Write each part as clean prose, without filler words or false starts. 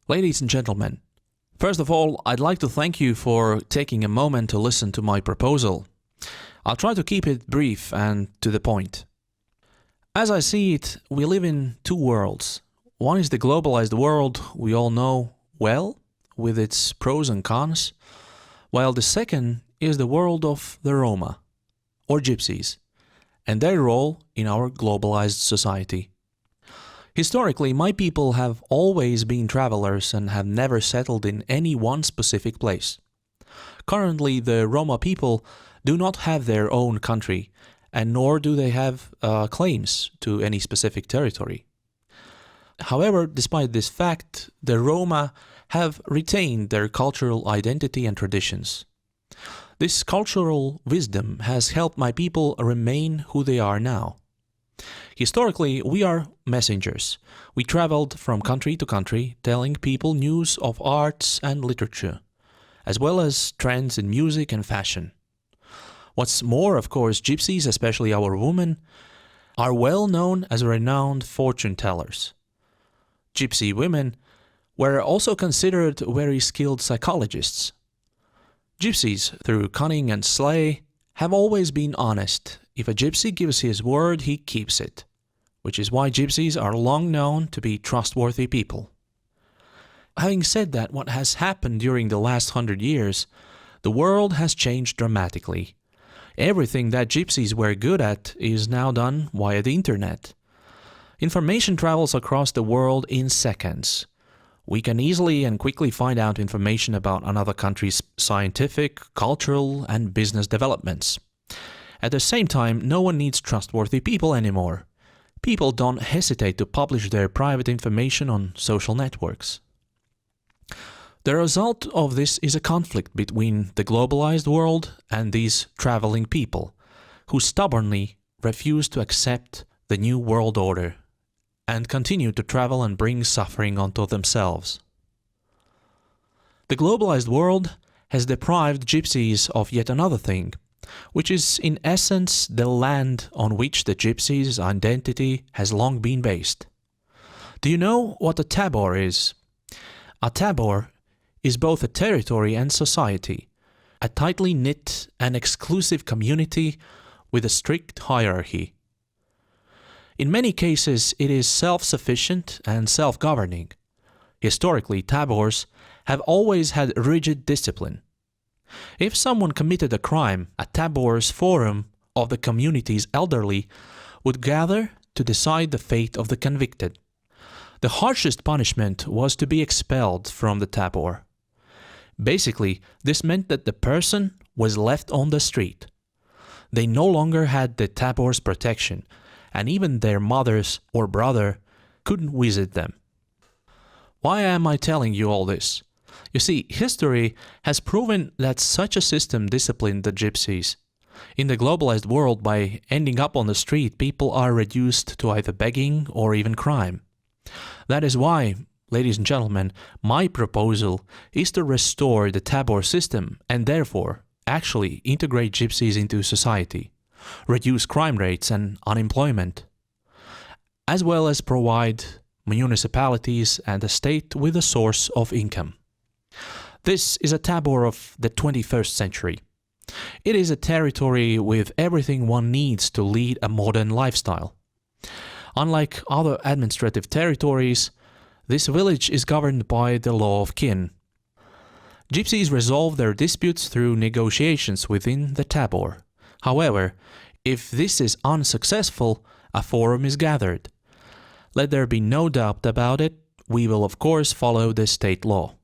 Ladies and gentlemen, first of all, I'd like to thank you for taking a moment to listen to my proposal. I'll try to keep it brief and to the point. As I see it, we live in two worlds. One is the globalized world we all know well, with its pros and cons, while the second is the world of the Roma, or Gypsies, and their role in our globalized society. Historically, my people have always been travelers and have never settled in any one specific place. Currently, the Roma people do not have their own country, and nor do they have claims to any specific territory. However, despite this fact, the Roma have retained their cultural identity and traditions. This cultural wisdom has helped my people remain who they are now. Historically, we are messengers. We traveled from country to country, telling people news of arts and literature, as well as trends in music and fashion. What's more, of course, Gypsies, especially our women, are well known as renowned fortune tellers. Gypsy women were also considered very skilled psychologists. Gypsies, through cunning and sleight, have always been honest. If a gypsy gives his word, he keeps it, which is why gypsies are long known to be trustworthy people. Having said that, what has happened during the last 100 years, the world has changed dramatically. Everything that gypsies were good at is now done via the internet. Information travels across the world in seconds. We can easily and quickly find out information about another country's scientific, cultural, and business developments. At the same time, no one needs trustworthy people anymore. People don't hesitate to publish their private information on social networks. The result of this is a conflict between the globalized world and these traveling people, who stubbornly refuse to accept the new world order and continue to travel and bring suffering onto themselves. The globalized world has deprived gypsies of yet another thing, which is in essence the land on which the gypsies' identity has long been based. Do you know what a tabor is? A tabor is both a territory and society, a tightly knit and exclusive community with a strict hierarchy. In many cases, it is self-sufficient and self-governing. Historically, tabors have always had rigid discipline. If someone committed a crime, a tabor's forum of the community's elderly would gather to decide the fate of the convicted. The harshest punishment was to be expelled from the tabor. Basically, this meant that the person was left on the street. They no longer had the tabor's protection, and even their mothers or brother couldn't visit them. Why am I telling you all this? You see, history has proven that such a system disciplined the gypsies. In the globalized world, by ending up on the street, people are reduced to either begging or even crime. That is why, ladies and gentlemen, my proposal is to restore the tabor system and therefore actually integrate gypsies into society, reduce crime rates and unemployment, as well as provide municipalities and the state with a source of income. This is a tabor of the 21st century. It is a territory with everything one needs to lead a modern lifestyle. Unlike other administrative territories, this village is governed by the law of kin. Gypsies resolve their disputes through negotiations within the tabor. However, if this is unsuccessful, a forum is gathered. Let there be no doubt about it, we will of course follow the state law.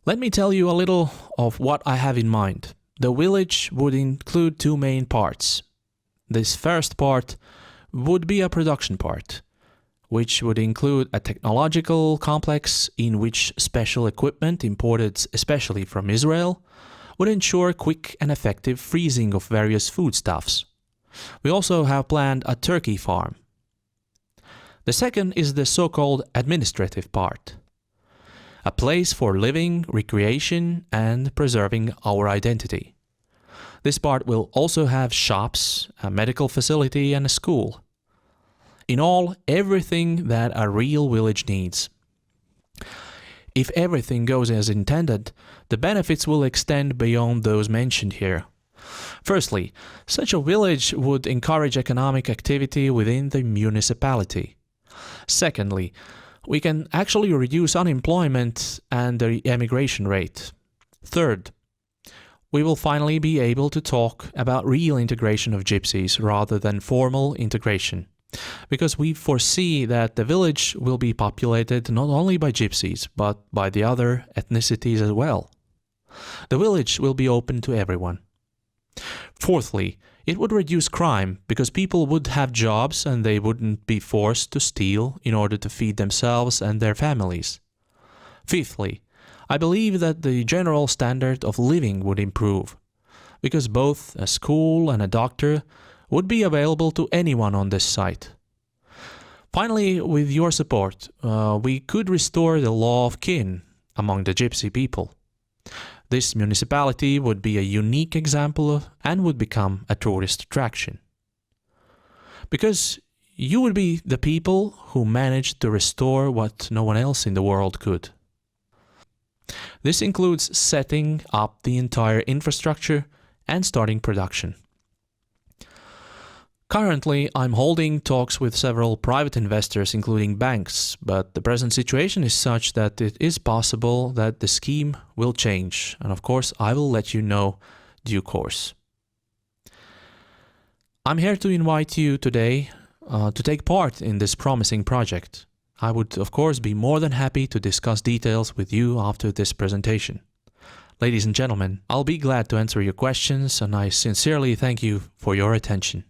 Let me tell you a little of what I have in mind. The village would include two main parts. This first part would be a production part, which would include a technological complex in which special equipment imported especially from Israel would ensure quick and effective freezing of various foodstuffs. We also have planned a turkey farm. The second is the so-called administrative part, a place for living, recreation, and preserving our identity. This part will also have shops, a medical facility, and a school. In all, everything that a real village needs. If everything goes as intended, the benefits will extend beyond those mentioned here. Firstly, such a village would encourage economic activity within the municipality. Secondly, we can actually reduce unemployment and the emigration rate. Third, we will finally be able to talk about real integration of gypsies rather than formal integration, because we foresee that the village will be populated not only by gypsies, but by the other ethnicities as well. The village will be open to everyone. Fourthly, it would reduce crime because people would have jobs and they wouldn't be forced to steal in order to feed themselves and their families. Fifthly, I believe that the general standard of living would improve, because both a school and a doctor would be available to anyone on this site. Finally, with your support, we could restore the law of kin among the gypsy people. This municipality would be a unique example and would become a tourist attraction. Because you would be the people who managed to restore what no one else in the world could. This includes setting up the entire infrastructure and starting production. Currently, I'm holding talks with several private investors, including banks, but the present situation is such that it is possible that the scheme will change, and of course I will let you know due course. I'm here to invite you today to take part in this promising project. I would of course be more than happy to discuss details with you after this presentation. Ladies and gentlemen, I'll be glad to answer your questions, and I sincerely thank you for your attention.